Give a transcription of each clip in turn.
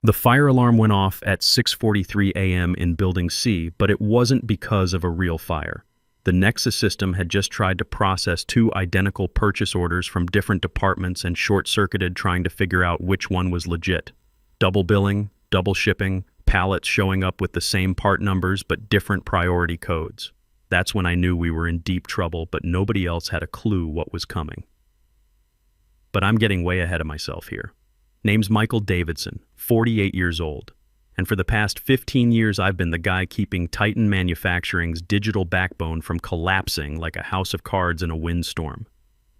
The fire alarm went off at 6:43 a.m. in Building C, but it wasn't because of a real fire. The Nexus system had just tried to process two identical purchase orders from different departments and short-circuited trying to figure out which one was legit. Double billing, double shipping, pallets showing up with the same part numbers but different priority codes. That's when I knew we were in deep trouble, but nobody else had a clue what was coming. But I'm getting way ahead of myself here. Name's Michael Davidson, 48 years old. And for the past 15 years, I've been the guy keeping Titan Manufacturing's digital backbone from collapsing like a house of cards in a windstorm.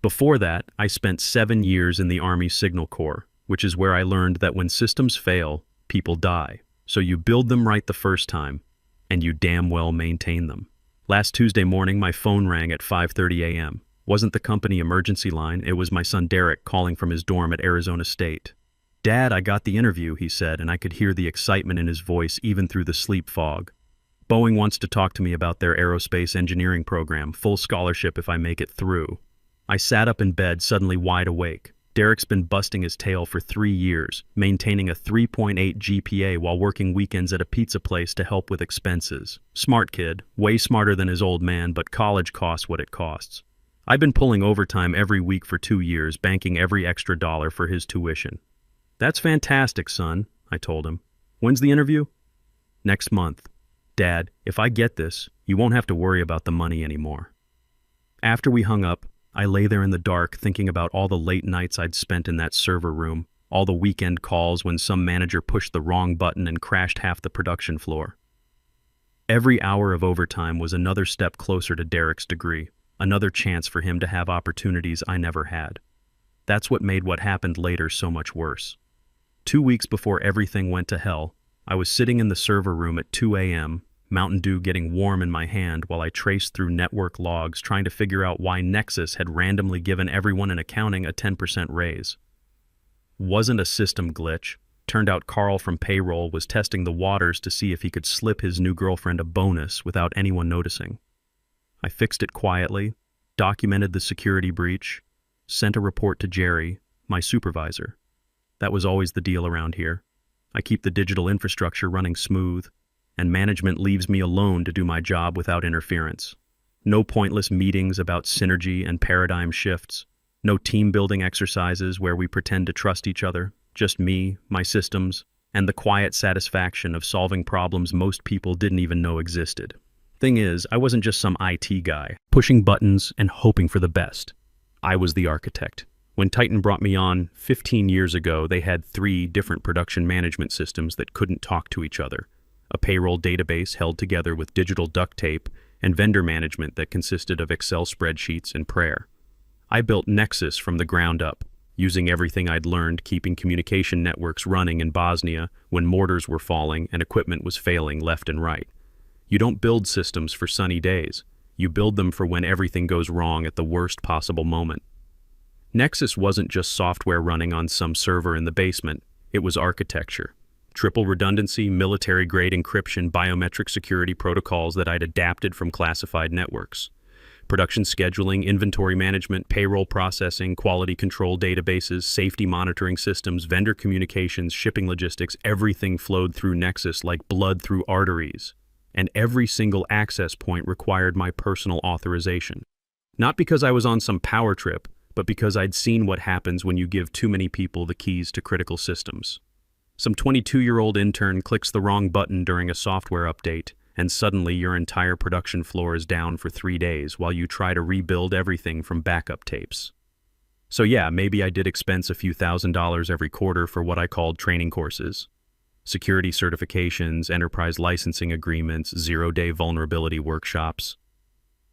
Before that, I spent 7 years in the Army Signal Corps, which is where I learned that when systems fail, people die. So you build them right the first time, and you damn well maintain them. Last Tuesday morning, my phone rang at 5:30 a.m. Wasn't the company emergency line, it was my son Derek calling from his dorm at Arizona State. "Dad, I got the interview," he said, and I could hear the excitement in his voice even through the sleep fog. "Boeing wants to talk to me about their aerospace engineering program, full scholarship if I make it through." I sat up in bed, suddenly wide awake. Derek's been busting his tail for 3 years, maintaining a 3.8 GPA while working weekends at a pizza place to help with expenses. Smart kid, way smarter than his old man, but college costs what it costs. I've been pulling overtime every week for 2 years, banking every extra dollar for his tuition. "That's fantastic, son," I told him. "When's the interview?" "Next month. Dad, if I get this, you won't have to worry about the money anymore." After we hung up, I lay there in the dark thinking about all the late nights I'd spent in that server room, all the weekend calls when some manager pushed the wrong button and crashed half the production floor. Every hour of overtime was another step closer to Derek's degree, another chance for him to have opportunities I never had. That's what made what happened later so much worse. 2 weeks before everything went to hell, I was sitting in the server room at 2 a.m., Mountain Dew getting warm in my hand while I traced through network logs trying to figure out why Nexus had randomly given everyone in accounting a 10% raise. Wasn't a system glitch. Turned out Carl from payroll was testing the waters to see if he could slip his new girlfriend a bonus without anyone noticing. I fixed it quietly, documented the security breach, sent a report to Jerry, my supervisor. That was always the deal around here. I keep the digital infrastructure running smooth, and management leaves me alone to do my job without interference. No pointless meetings about synergy and paradigm shifts. No team-building exercises where we pretend to trust each other. Just me, my systems, and the quiet satisfaction of solving problems most people didn't even know existed. Thing is, I wasn't just some IT guy, pushing buttons and hoping for the best. I was the architect. When Titan brought me on 15 years ago, they had 3 different production management systems that couldn't talk to each other. A payroll database held together with digital duct tape, and vendor management that consisted of Excel spreadsheets and prayer. I built Nexus from the ground up, using everything I'd learned keeping communication networks running in Bosnia when mortars were falling and equipment was failing left and right. You don't build systems for sunny days. You build them for when everything goes wrong at the worst possible moment. Nexus wasn't just software running on some server in the basement, it was architecture. Triple redundancy, military-grade encryption, biometric security protocols that I'd adapted from classified networks. Production scheduling, inventory management, payroll processing, quality control databases, safety monitoring systems, vendor communications, shipping logistics, everything flowed through Nexus like blood through arteries. And every single access point required my personal authorization. Not because I was on some power trip, but because I'd seen what happens when you give too many people the keys to critical systems. Some 22-year-old intern clicks the wrong button during a software update, and suddenly your entire production floor is down for 3 days while you try to rebuild everything from backup tapes. So yeah, maybe I did expense a few $1,000s every quarter for what I called training courses. Security certifications, enterprise licensing agreements, 0-day vulnerability workshops.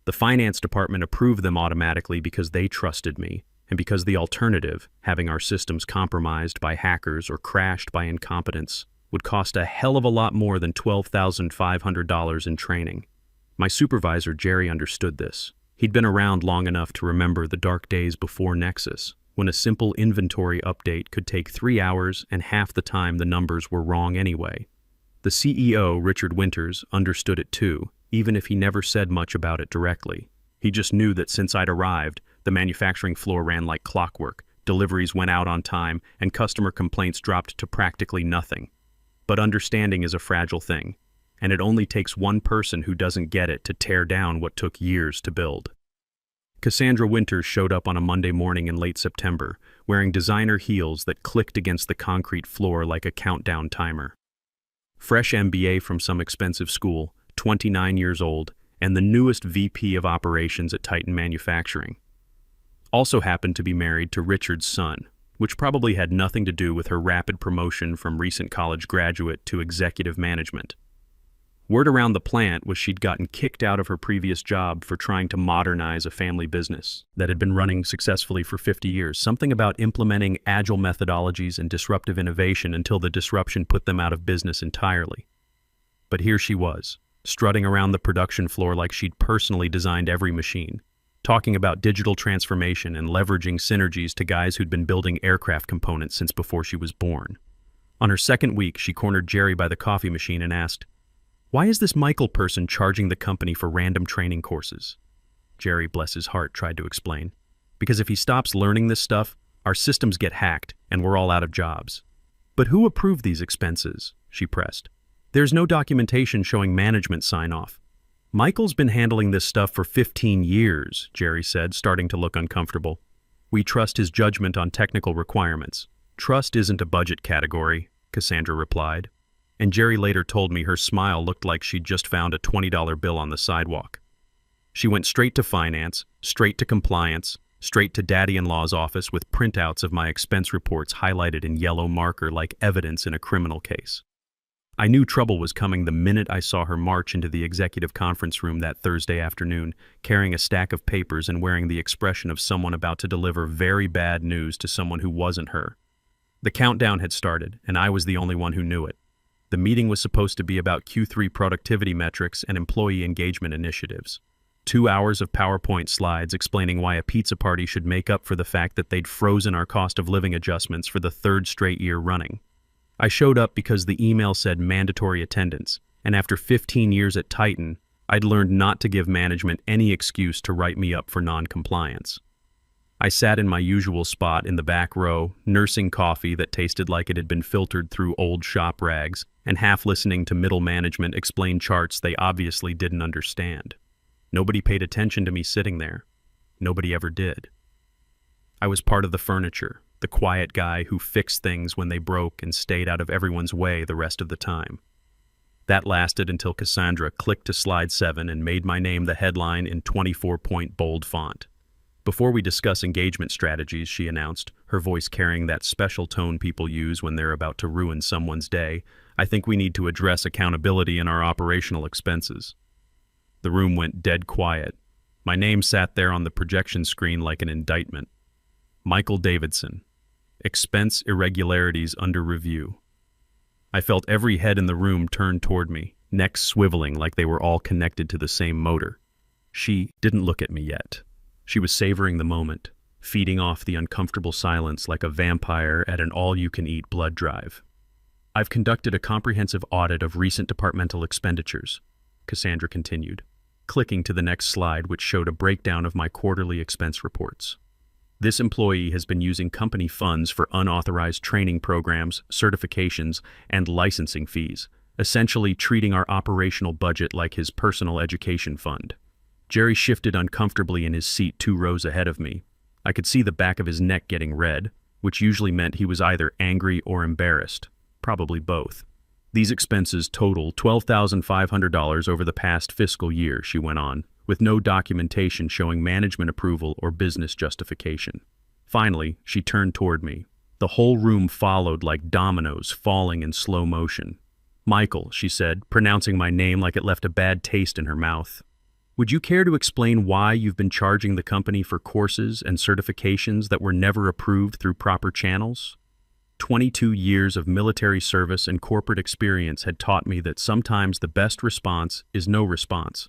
The finance department approved them automatically because they trusted me, and because the alternative, having our systems compromised by hackers or crashed by incompetence, would cost a hell of a lot more than $12,500 in training. My supervisor, Jerry, understood this. He'd been around long enough to remember the dark days before Nexus, when a simple inventory update could take 3 hours and half the time the numbers were wrong anyway. The CEO, Richard Winters, understood it too, even if he never said much about it directly. He just knew that since I'd arrived, the manufacturing floor ran like clockwork, deliveries went out on time, and customer complaints dropped to practically nothing. But understanding is a fragile thing, and it only takes one person who doesn't get it to tear down what took years to build. Cassandra Winters showed up on a Monday morning in late September, wearing designer heels that clicked against the concrete floor like a countdown timer. Fresh MBA from some expensive school, 29 years old, and the newest VP of operations at Titan Manufacturing. Also happened to be married to Richard's son, which probably had nothing to do with her rapid promotion from recent college graduate to executive management. Word around the plant was she'd gotten kicked out of her previous job for trying to modernize a family business that had been running successfully for 50 years. Something about implementing agile methodologies and disruptive innovation until the disruption put them out of business entirely. But here she was, strutting around the production floor like she'd personally designed every machine, talking about digital transformation and leveraging synergies to guys who'd been building aircraft components since before she was born. On her second week, she cornered Jerry by the coffee machine and asked, "Why is this Michael person charging the company for random training courses?" Jerry, bless his heart, tried to explain. "Because if he stops learning this stuff, our systems get hacked and we're all out of jobs." "But who approved these expenses?" she pressed. "There's no documentation showing management sign-off." "Michael's been handling this stuff for 15 years, Jerry said, starting to look uncomfortable. "We trust his judgment on technical requirements." "Trust isn't a budget category," Cassandra replied. And Jerry later told me her smile looked like she'd just found a $20 bill on the sidewalk. She went straight to finance, straight to compliance, straight to daddy-in-law's office with printouts of my expense reports highlighted in yellow marker like evidence in a criminal case. I knew trouble was coming the minute I saw her march into the executive conference room that Thursday afternoon, carrying a stack of papers and wearing the expression of someone about to deliver very bad news to someone who wasn't her. The countdown had started, and I was the only one who knew it. The meeting was supposed to be about Q3 productivity metrics and employee engagement initiatives. 2 hours of PowerPoint slides explaining why a pizza party should make up for the fact that they'd frozen our cost of living adjustments for the third straight year running. I showed up because the email said mandatory attendance, and after 15 years at Titan, I'd learned not to give management any excuse to write me up for non-compliance. I sat in my usual spot in the back row, nursing coffee that tasted like it had been filtered through old shop rags, and half listening to middle management explain charts they obviously didn't understand. Nobody paid attention to me sitting there. Nobody ever did. I was part of the furniture, the quiet guy who fixed things when they broke and stayed out of everyone's way the rest of the time. That lasted until Cassandra clicked to slide 7 and made my name the headline in 24-point bold font. "Before we discuss engagement strategies," she announced, her voice carrying that special tone people use when they're about to ruin someone's day, "I think we need to address accountability in our operational expenses." The room went dead quiet. My name sat there on the projection screen like an indictment. Michael Davidson. Expense irregularities under review. I felt every head in the room turn toward me, necks swiveling like they were all connected to the same motor. She didn't look at me yet. She was savoring the moment, feeding off the uncomfortable silence like a vampire at an all-you-can-eat blood drive. "I've conducted a comprehensive audit of recent departmental expenditures," Cassandra continued, clicking to the next slide which showed a breakdown of my quarterly expense reports. "This employee has been using company funds for unauthorized training programs, certifications, and licensing fees, essentially treating our operational budget like his personal education fund." Jerry shifted uncomfortably in his seat 2 rows ahead of me. I could see the back of his neck getting red, which usually meant he was either angry or embarrassed, probably both. "These expenses total $12,500 over the past fiscal year," she went on, with no documentation showing management approval or business justification. Finally, she turned toward me. The whole room followed like dominoes falling in slow motion. "Michael," she said, pronouncing my name like it left a bad taste in her mouth. "Would you care to explain why you've been charging the company for courses and certifications that were never approved through proper channels?" 22 years of military service and corporate experience had taught me that sometimes the best response is no response.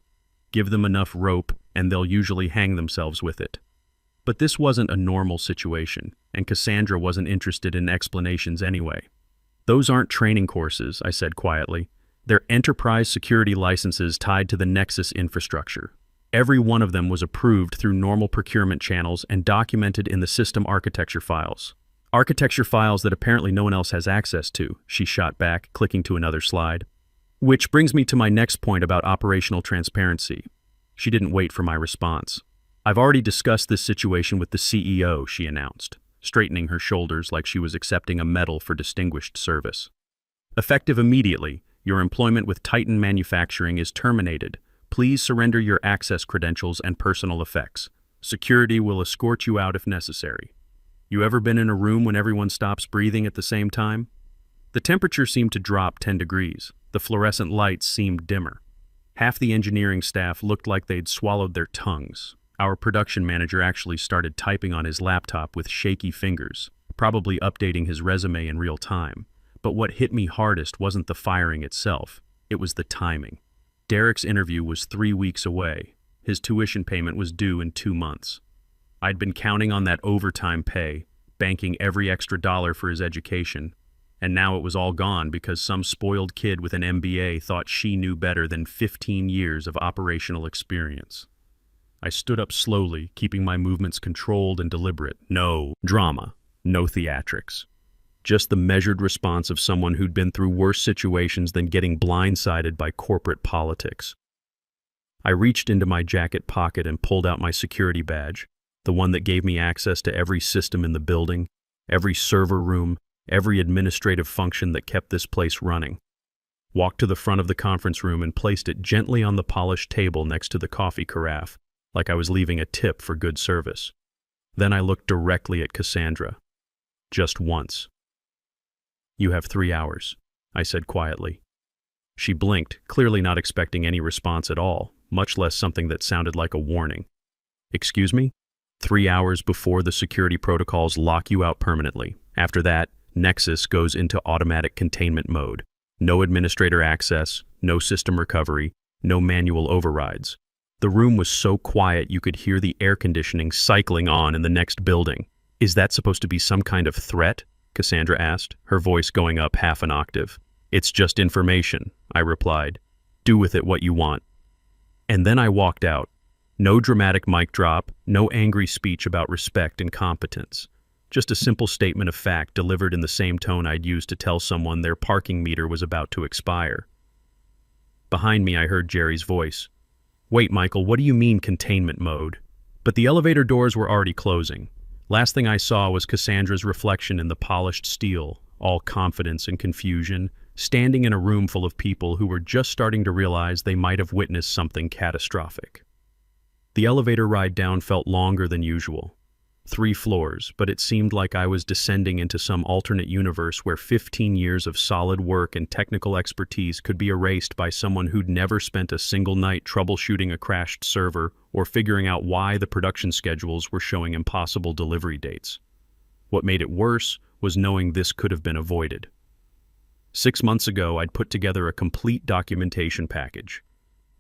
Give them enough rope, and they'll usually hang themselves with it. But this wasn't a normal situation, and Cassandra wasn't interested in explanations anyway. "Those aren't training courses," I said quietly. "They're enterprise security licenses tied to the Nexus infrastructure. Every one of them was approved through normal procurement channels and documented in the system architecture files. Architecture files that apparently no one else has access to, she shot back, clicking to another slide. Which brings me to my next point about operational transparency. She didn't wait for my response. I've already discussed this situation with the CEO, she announced, straightening her shoulders like she was accepting a medal for distinguished service. Effective immediately, your employment with Titan Manufacturing is terminated. Please surrender your access credentials and personal effects. Security will escort you out if necessary. You ever been in a room when everyone stops breathing at the same time? The temperature seemed to drop 10 degrees. The fluorescent lights seemed dimmer. Half the engineering staff looked like they'd swallowed their tongues. Our production manager actually started typing on his laptop with shaky fingers, probably updating his resume in real time. But what hit me hardest wasn't the firing itself, it was the timing. Derek's interview was 3 weeks away. His tuition payment was due in 2 months. I'd been counting on that overtime pay, banking every extra dollar for his education, and now it was all gone because some spoiled kid with an MBA thought she knew better than 15 years of operational experience. I stood up slowly, keeping my movements controlled and deliberate. No drama, no theatrics. Just the measured response of someone who'd been through worse situations than getting blindsided by corporate politics. I reached into my jacket pocket and pulled out my security badge, the one that gave me access to every system in the building, every server room, every administrative function that kept this place running. Walked to the front of the conference room and placed it gently on the polished table next to the coffee carafe, like I was leaving a tip for good service. Then I looked directly at Cassandra. Just once. "You have 3 hours," I said quietly. She blinked, clearly not expecting any response at all, much less something that sounded like a warning. "Excuse me? 3 hours before the security protocols lock you out permanently. After that, Nexus goes into automatic containment mode. No administrator access, no system recovery, no manual overrides." The room was so quiet you could hear the air conditioning cycling on in the next building. "Is that supposed to be some kind of threat?" Cassandra asked, her voice going up half an octave. "It's just information," I replied. "Do with it what you want." And then I walked out. No dramatic mic drop, no angry speech about respect and competence. Just a simple statement of fact delivered in the same tone I'd used to tell someone their parking meter was about to expire. Behind me I heard Jerry's voice. "Wait, Michael, what do you mean containment mode?" But the elevator doors were already closing. Last thing I saw was Cassandra's reflection in the polished steel, all confidence and confusion, standing in a room full of people who were just starting to realize they might have witnessed something catastrophic. The elevator ride down felt longer than usual. 3 floors, but it seemed like I was descending into some alternate universe where 15 years of solid work and technical expertise could be erased by someone who'd never spent a single night troubleshooting a crashed server or figuring out why the production schedules were showing impossible delivery dates. What made it worse was knowing this could have been avoided. 6 months ago, I'd put together a complete documentation package.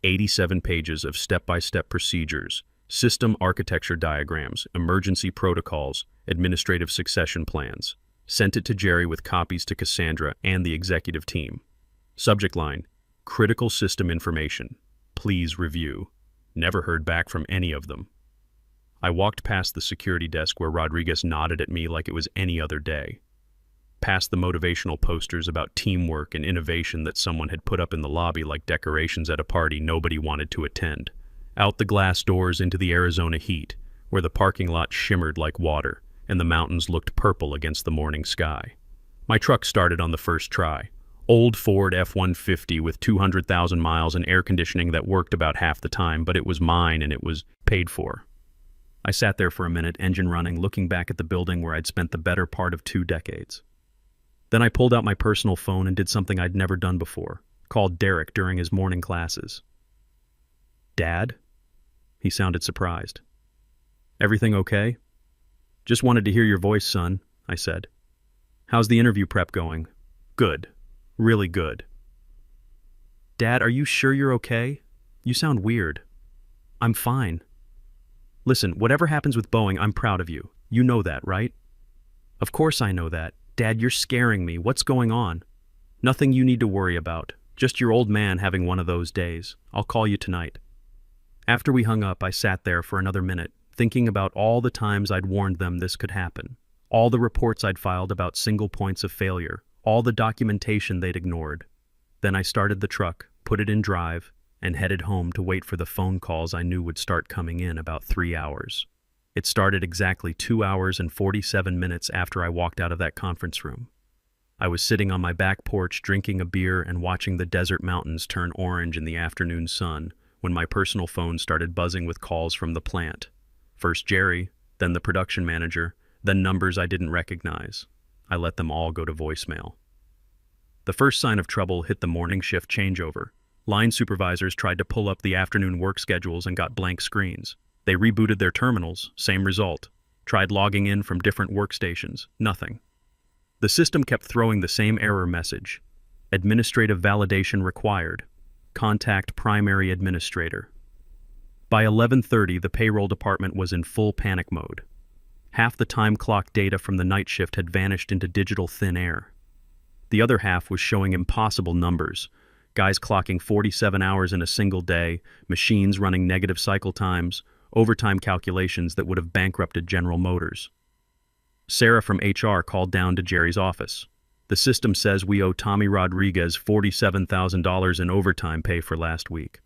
87 pages of step-by-step procedures, system architecture diagrams, emergency protocols, administrative succession plans. Sent it to Jerry with copies to Cassandra and the executive team. Subject line, critical system information. Please review. Never heard back from any of them. I walked past the security desk where Rodriguez nodded at me like it was any other day. Past the motivational posters about teamwork and innovation that someone had put up in the lobby like decorations at a party nobody wanted to attend. Out the glass doors into the Arizona heat, where the parking lot shimmered like water, and the mountains looked purple against the morning sky. My truck started on the first try. Old Ford F-150 with 200,000 miles and air conditioning that worked about half the time, but it was mine and it was paid for. I sat there for a minute, engine running, looking back at the building where I'd spent the better part of 2 decades. Then I pulled out my personal phone and did something I'd never done before. Called Derek during his morning classes. "Dad?" He sounded surprised. "Everything okay?" "Just wanted to hear your voice, son," I said. "How's the interview prep going?" "Good. Really good." "Dad, are you sure you're okay? You sound weird." "I'm fine." "Listen, whatever happens with Boeing, I'm proud of you. You know that, right?" "Of course I know that. Dad, you're scaring me. What's going on?" "Nothing you need to worry about. Just your old man having one of those days. I'll call you tonight." After we hung up, I sat there for another minute, thinking about all the times I'd warned them this could happen. All the reports I'd filed about single points of failure, all the documentation they'd ignored. Then I started the truck, put it in drive, and headed home to wait for the phone calls I knew would start coming in about 3 hours. It started exactly 2 hours and 47 minutes after I walked out of that conference room. I was sitting on my back porch drinking a beer and watching the desert mountains turn orange in the afternoon sun when my personal phone started buzzing with calls from the plant. First Jerry, then the production manager, then numbers I didn't recognize. I let them all go to voicemail. The first sign of trouble hit the morning shift changeover. Line supervisors tried to pull up the afternoon work schedules and got blank screens. They rebooted their terminals, same result. Tried logging in from different workstations, nothing. The system kept throwing the same error message. Administrative validation required. Contact primary administrator. By 11:30, the payroll department was in full panic mode. Half the time clock data from the night shift had vanished into digital thin air. The other half was showing impossible numbers. Guys clocking 47 hours in a single day, machines running negative cycle times, overtime calculations that would have bankrupted General Motors. Sarah from HR called down to Jerry's office. The system says we owe Tommy Rodriguez $47,000 in overtime pay for last week.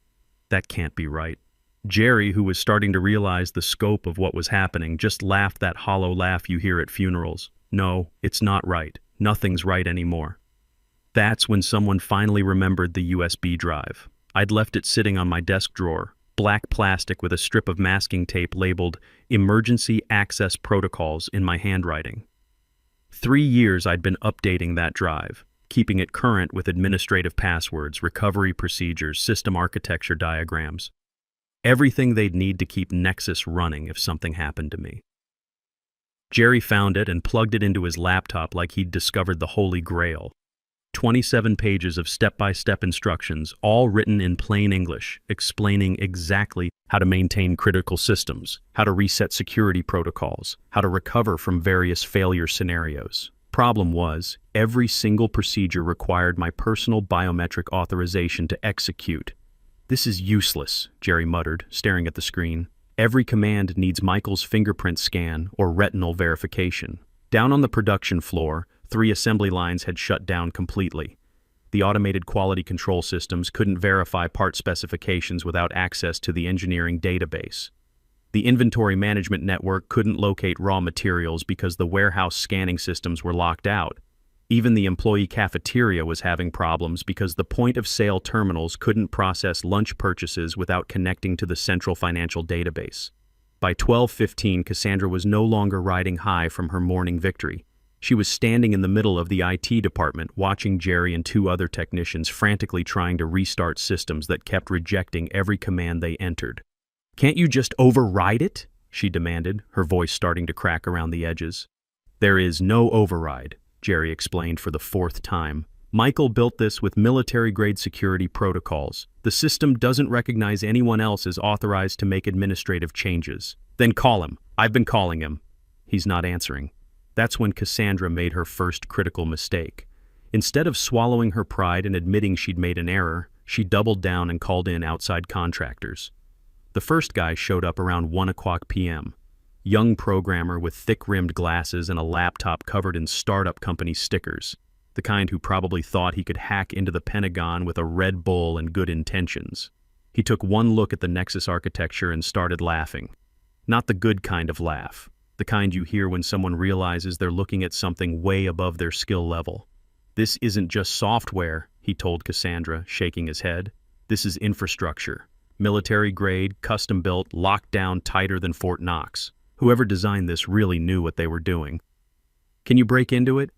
That can't be right. Jerry, who was starting to realize the scope of what was happening, just laughed that hollow laugh you hear at funerals. No, it's not right. Nothing's right anymore. That's when someone finally remembered the USB drive. I'd left it sitting on my desk drawer, black plastic with a strip of masking tape labeled Emergency Access Protocols in my handwriting. 3 years I'd been updating that drive, keeping it current with administrative passwords, recovery procedures, system architecture diagrams. Everything they'd need to keep Nexus running if something happened to me. Jerry found it and plugged it into his laptop like he'd discovered the Holy Grail. 27 pages of step-by-step instructions, all written in plain English, explaining exactly how to maintain critical systems, how to reset security protocols, how to recover from various failure scenarios. Problem was, every single procedure required my personal biometric authorization to execute. This is useless, Jerry muttered, staring at the screen. Every command needs Michael's fingerprint scan or retinal verification. Down on the production floor, 3 assembly lines had shut down completely. The automated quality control systems couldn't verify part specifications without access to the engineering database. The inventory management network couldn't locate raw materials because the warehouse scanning systems were locked out. Even the employee cafeteria was having problems because the point-of-sale terminals couldn't process lunch purchases without connecting to the central financial database. By 12:15, Cassandra was no longer riding high from her morning victory. She was standing in the middle of the IT department, watching Jerry and 2 other technicians frantically trying to restart systems that kept rejecting every command they entered. "Can't you just override it?" she demanded, her voice starting to crack around the edges. "There is no override," Jerry explained for the 4th time. "Michael built this with military-grade security protocols. The system doesn't recognize anyone else as authorized to make administrative changes." "Then call him. I've been calling him." "He's not answering." That's when Cassandra made her first critical mistake. Instead of swallowing her pride and admitting she'd made an error, she doubled down and called in outside contractors. The first guy showed up around 1:00 p.m. Young programmer with thick-rimmed glasses and a laptop covered in startup company stickers. The kind who probably thought he could hack into the Pentagon with a Red Bull and good intentions. He took one look at the Nexus architecture and started laughing. Not the good kind of laugh. The kind you hear when someone realizes they're looking at something way above their skill level. "This isn't just software," he told Cassandra, shaking his head. "This is infrastructure. Military-grade, custom-built, locked down tighter than Fort Knox. Whoever designed this really knew what they were doing." "Can you break into it?"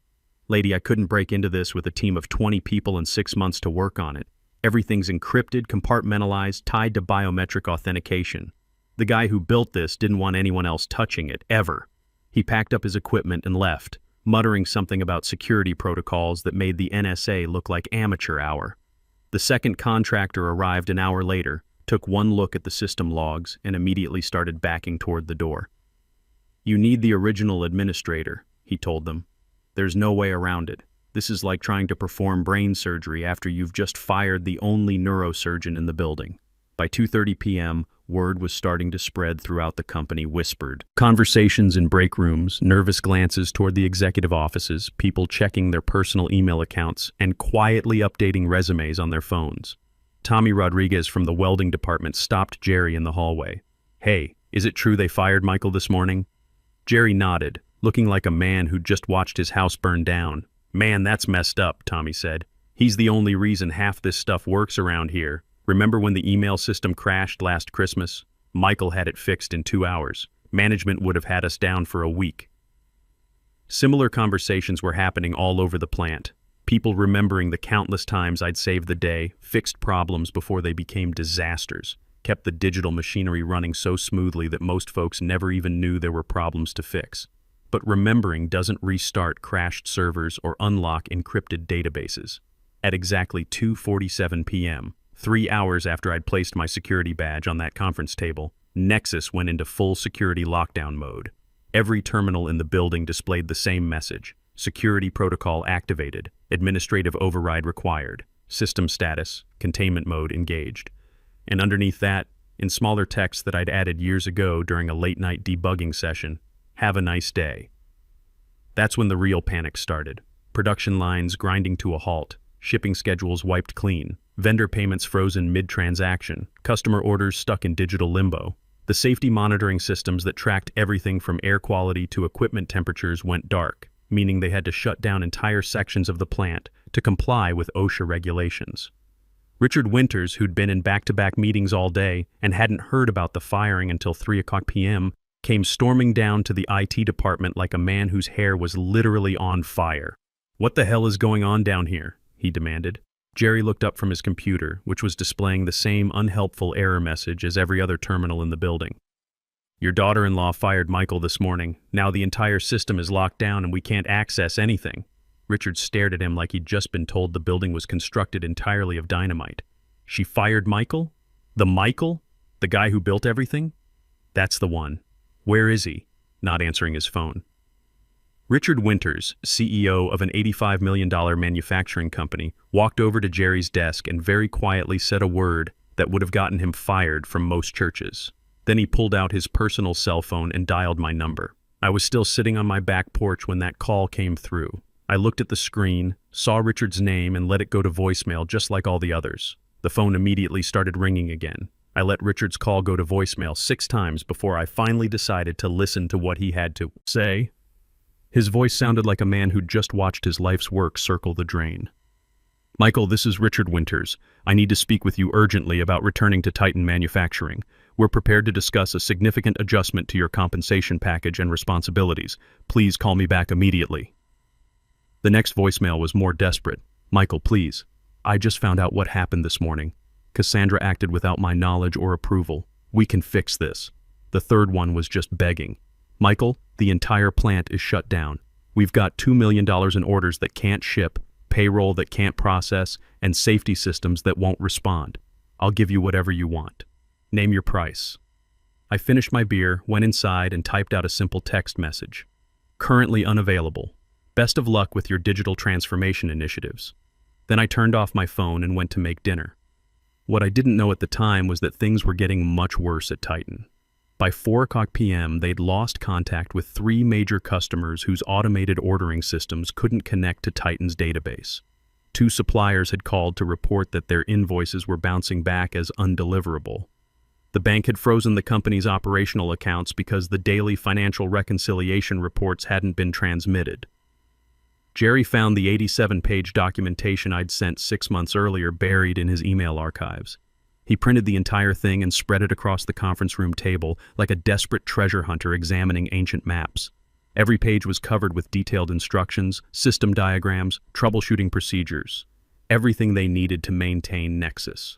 "Lady, I couldn't break into this with a team of 20 people and 6 months to work on it. Everything's encrypted, compartmentalized, tied to biometric authentication. The guy who built this didn't want anyone else touching it, ever." He packed up his equipment and left, muttering something about security protocols that made the NSA look like amateur hour. The second contractor arrived an hour later, took one look at the system logs, and immediately started backing toward the door. "You need the original administrator," he told them. "There's no way around it. This is like trying to perform brain surgery after you've just fired the only neurosurgeon in the building." By 2:30 p.m., Word was starting to spread throughout the company, whispered. Conversations in break rooms, nervous glances toward the executive offices, people checking their personal email accounts, and quietly updating resumes on their phones. Tommy Rodriguez from the welding department stopped Jerry in the hallway. "Hey, is it true they fired Michael this morning?" Jerry nodded, looking like a man who'd just watched his house burn down. "Man, that's messed up," Tommy said. "He's the only reason half this stuff works around here. Remember when the email system crashed last Christmas? Michael had it fixed in 2 hours. Management would have had us down for a week." Similar conversations were happening all over the plant. People remembering the countless times I'd saved the day, fixed problems before they became disasters, kept the digital machinery running so smoothly that most folks never even knew there were problems to fix. But remembering doesn't restart crashed servers or unlock encrypted databases. At exactly 2:47 p.m., 3 hours after I'd placed my security badge on that conference table, Nexus went into full security lockdown mode. Every terminal in the building displayed the same message: security protocol activated, administrative override required, system status, containment mode engaged. And underneath that, in smaller text that I'd added years ago during a late-night debugging session, "Have a nice day." That's when the real panic started. Production lines grinding to a halt, shipping schedules wiped clean, vendor payments frozen mid-transaction, customer orders stuck in digital limbo. The safety monitoring systems that tracked everything from air quality to equipment temperatures went dark, meaning they had to shut down entire sections of the plant to comply with OSHA regulations. Richard Winters, who'd been in back-to-back meetings all day and hadn't heard about the firing until 3 p.m., came storming down to the IT department like a man whose hair was literally on fire. "What the hell is going on down here?" he demanded. Jerry looked up from his computer, which was displaying the same unhelpful error message as every other terminal in the building. "Your daughter-in-law fired Michael this morning. Now the entire system is locked down and we can't access anything." Richard stared at him like he'd just been told the building was constructed entirely of dynamite. "She fired Michael? The Michael? The guy who built everything?" "That's the one. Where is he?" Not answering his phone. Richard Winters, CEO of an $85 million manufacturing company, walked over to Jerry's desk and very quietly said a word that would have gotten him fired from most churches. Then he pulled out his personal cell phone and dialed my number. I was still sitting on my back porch when that call came through. I looked at the screen, saw Richard's name, and let it go to voicemail just like all the others. The phone immediately started ringing again. I let Richard's call go to voicemail 6 times before I finally decided to listen to what he had to say. His voice sounded like a man who'd just watched his life's work circle the drain. "Michael, this is Richard Winters. I need to speak with you urgently about returning to Titan Manufacturing. We're prepared to discuss a significant adjustment to your compensation package and responsibilities. Please call me back immediately." The next voicemail was more desperate. "Michael, please. I just found out what happened this morning. Cassandra acted without my knowledge or approval. We can fix this." The third one was just begging. "Michael, the entire plant is shut down. We've got $2 million in orders that can't ship, payroll that can't process, and safety systems that won't respond. I'll give you whatever you want. Name your price." I finished my beer, went inside, and typed out a simple text message. "Currently unavailable. Best of luck with your digital transformation initiatives." Then I turned off my phone and went to make dinner. What I didn't know at the time was that things were getting much worse at Titan. By 4 p.m., they'd lost contact with 3 major customers whose automated ordering systems couldn't connect to Titan's database. 2 suppliers had called to report that their invoices were bouncing back as undeliverable. The bank had frozen the company's operational accounts because the daily financial reconciliation reports hadn't been transmitted. Jerry found the 87-page documentation I'd sent 6 months earlier buried in his email archives. He printed the entire thing and spread it across the conference room table like a desperate treasure hunter examining ancient maps. Every page was covered with detailed instructions, system diagrams, troubleshooting procedures, everything they needed to maintain Nexus.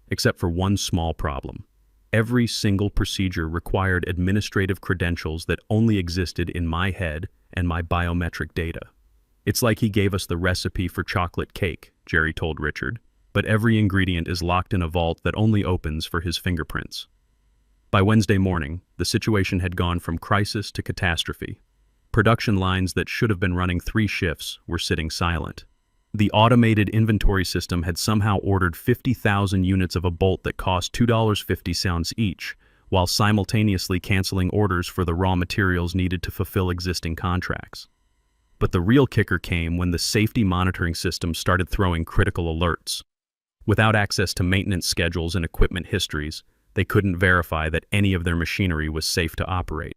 Except for one small problem. Every single procedure required administrative credentials that only existed in my head and my biometric data. "It's like he gave us the recipe for chocolate cake," Jerry told Richard, "but every ingredient is locked in a vault that only opens for his fingerprints." By Wednesday morning, the situation had gone from crisis to catastrophe. Production lines that should have been running 3 shifts were sitting silent. The automated inventory system had somehow ordered 50,000 units of a bolt that cost $2.50 each, while simultaneously canceling orders for the raw materials needed to fulfill existing contracts. But the real kicker came when the safety monitoring system started throwing critical alerts. Without access to maintenance schedules and equipment histories, they couldn't verify that any of their machinery was safe to operate.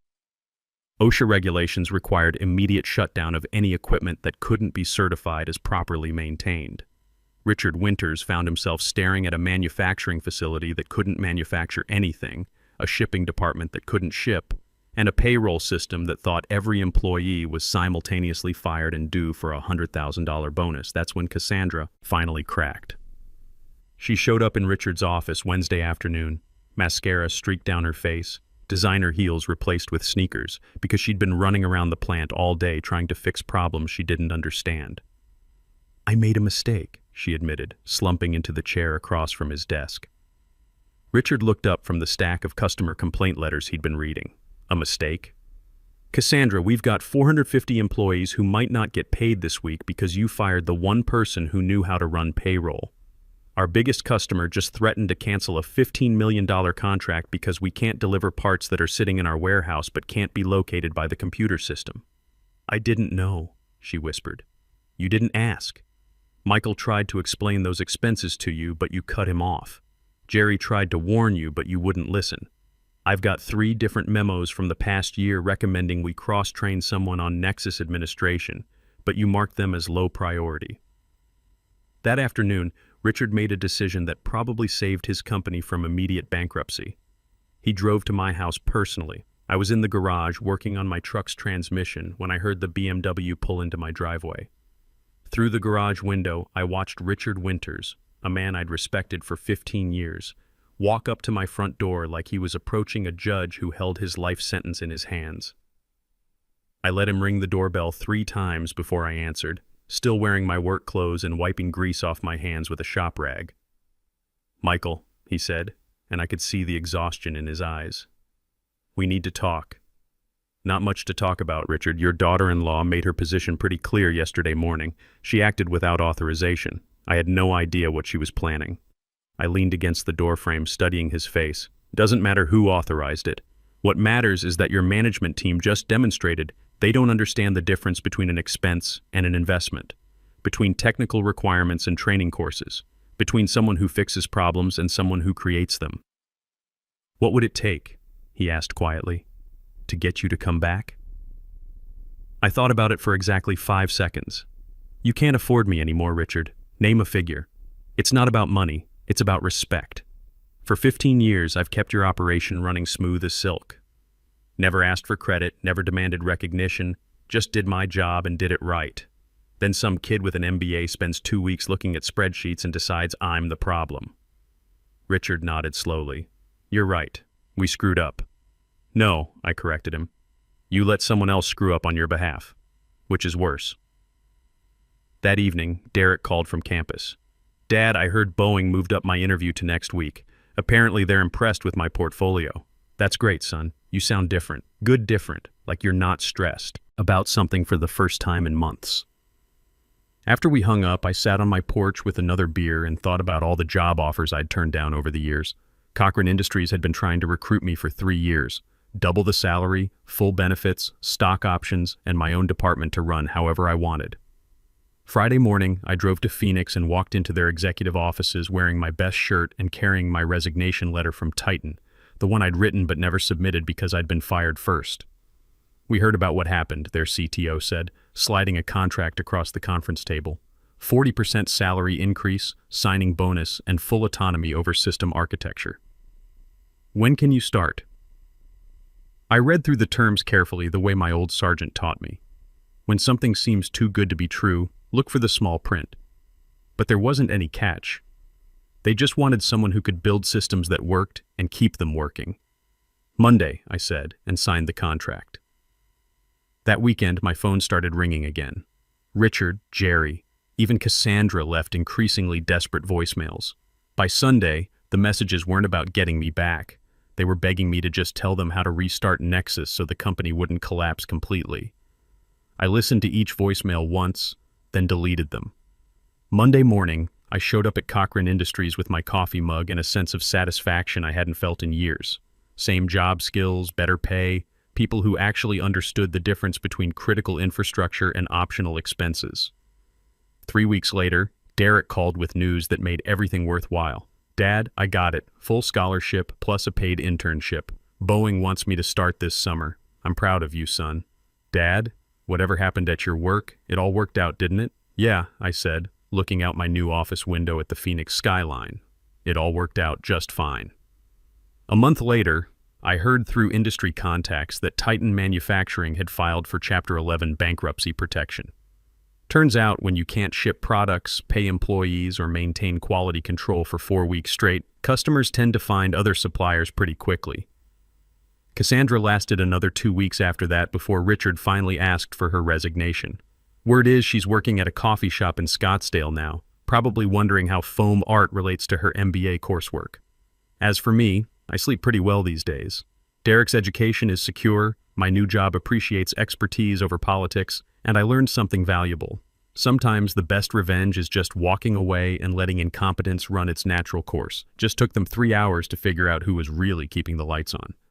OSHA regulations required immediate shutdown of any equipment that couldn't be certified as properly maintained. Richard Winters found himself staring at a manufacturing facility that couldn't manufacture anything, a shipping department that couldn't ship, and a payroll system that thought every employee was simultaneously fired and due for a $100,000 bonus. That's when Cassandra finally cracked. She showed up in Richard's office Wednesday afternoon, mascara streaked down her face, designer heels replaced with sneakers, because she'd been running around the plant all day trying to fix problems she didn't understand. "I made a mistake," she admitted, slumping into the chair across from his desk. Richard looked up from the stack of customer complaint letters he'd been reading. "A mistake?" "Cassandra, we've got 450 employees who might not get paid this week because you fired the one person who knew how to run payroll. Our biggest customer just threatened to cancel a $15 million contract because we can't deliver parts that are sitting in our warehouse but can't be located by the computer system." "I didn't know," she whispered. "You didn't ask. Michael tried to explain those expenses to you, but you cut him off. Jerry tried to warn you, but you wouldn't listen. I've got 3 different memos from the past year recommending we cross-train someone on Nexus administration, but you marked them as low priority." That afternoon, Richard made a decision that probably saved his company from immediate bankruptcy. He drove to my house personally. I was in the garage working on my truck's transmission when I heard the BMW pull into my driveway. Through the garage window, I watched Richard Winters, a man I'd respected for 15 years, walk up to my front door like he was approaching a judge who held his life sentence in his hands. I let him ring the doorbell 3 times before I answered, still wearing my work clothes and wiping grease off my hands with a shop rag. "Michael," he said, and I could see the exhaustion in his eyes. "We need to talk." "Not much to talk about, Richard. Your daughter-in-law made her position pretty clear yesterday morning. She acted without authorization. I had no idea what she was planning." I leaned against the doorframe, studying his face. "Doesn't matter who authorized it. What matters is that your management team just demonstrated they don't understand the difference between an expense and an investment, between technical requirements and training courses, between someone who fixes problems and someone who creates them." "What would it take," he asked quietly, "to get you to come back?" I thought about it for exactly 5 seconds. "You can't afford me anymore, Richard. Name a figure. It's not about money, it's about respect. For 15 years, I've kept your operation running smooth as silk. Never asked for credit, never demanded recognition, just did my job and did it right. Then some kid with an MBA spends 2 weeks looking at spreadsheets and decides I'm the problem." Richard nodded slowly. "You're right. We screwed up." "No," I corrected him. "You let someone else screw up on your behalf. Which is worse." That evening, Derek called from campus. "Dad, I heard Boeing moved up my interview to next week. Apparently they're impressed with my portfolio." "That's great, son. You sound different. Good different, like you're not stressed about something for the first time in months." After we hung up, I sat on my porch with another beer and thought about all the job offers I'd turned down over the years. Cochran Industries had been trying to recruit me for 3 years. Double the salary, full benefits, stock options, and my own department to run however I wanted. Friday morning, I drove to Phoenix and walked into their executive offices wearing my best shirt and carrying my resignation letter from Titan, the one I'd written but never submitted because I'd been fired first. "We heard about what happened," their CTO said, sliding a contract across the conference table. 40% salary increase, signing bonus, and full autonomy over system architecture. "When can you start?" I read through the terms carefully the way my old sergeant taught me. When something seems too good to be true, look for the small print. But there wasn't any catch. They just wanted someone who could build systems that worked and keep them working. "Monday," I said, and signed the contract. That weekend, my phone started ringing again. Richard, Jerry, even Cassandra left increasingly desperate voicemails. By Sunday, the messages weren't about getting me back. They were begging me to just tell them how to restart Nexus so the company wouldn't collapse completely. I listened to each voicemail once, then deleted them. Monday morning, I showed up at Cochrane Industries with my coffee mug and a sense of satisfaction I hadn't felt in years. Same job skills, better pay, people who actually understood the difference between critical infrastructure and optional expenses. 3 weeks later, Derek called with news that made everything worthwhile. "Dad, I got it. Full scholarship plus a paid internship. Boeing wants me to start this summer. I'm proud of you, son." "Dad, whatever happened at your work, it all worked out, didn't it?" "Yeah," I said, looking out my new office window at the Phoenix skyline. "It all worked out just fine." A month later, I heard through industry contacts that Titan Manufacturing had filed for Chapter 11 bankruptcy protection. Turns out when you can't ship products, pay employees, or maintain quality control for 4 weeks straight, customers tend to find other suppliers pretty quickly. Cassandra lasted another 2 weeks after that before Richard finally asked for her resignation. Word is she's working at a coffee shop in Scottsdale now, probably wondering how foam art relates to her MBA coursework. As for me, I sleep pretty well these days. Derek's education is secure, my new job appreciates expertise over politics, and I learned something valuable. Sometimes the best revenge is just walking away and letting incompetence run its natural course. Just took them 3 hours to figure out who was really keeping the lights on.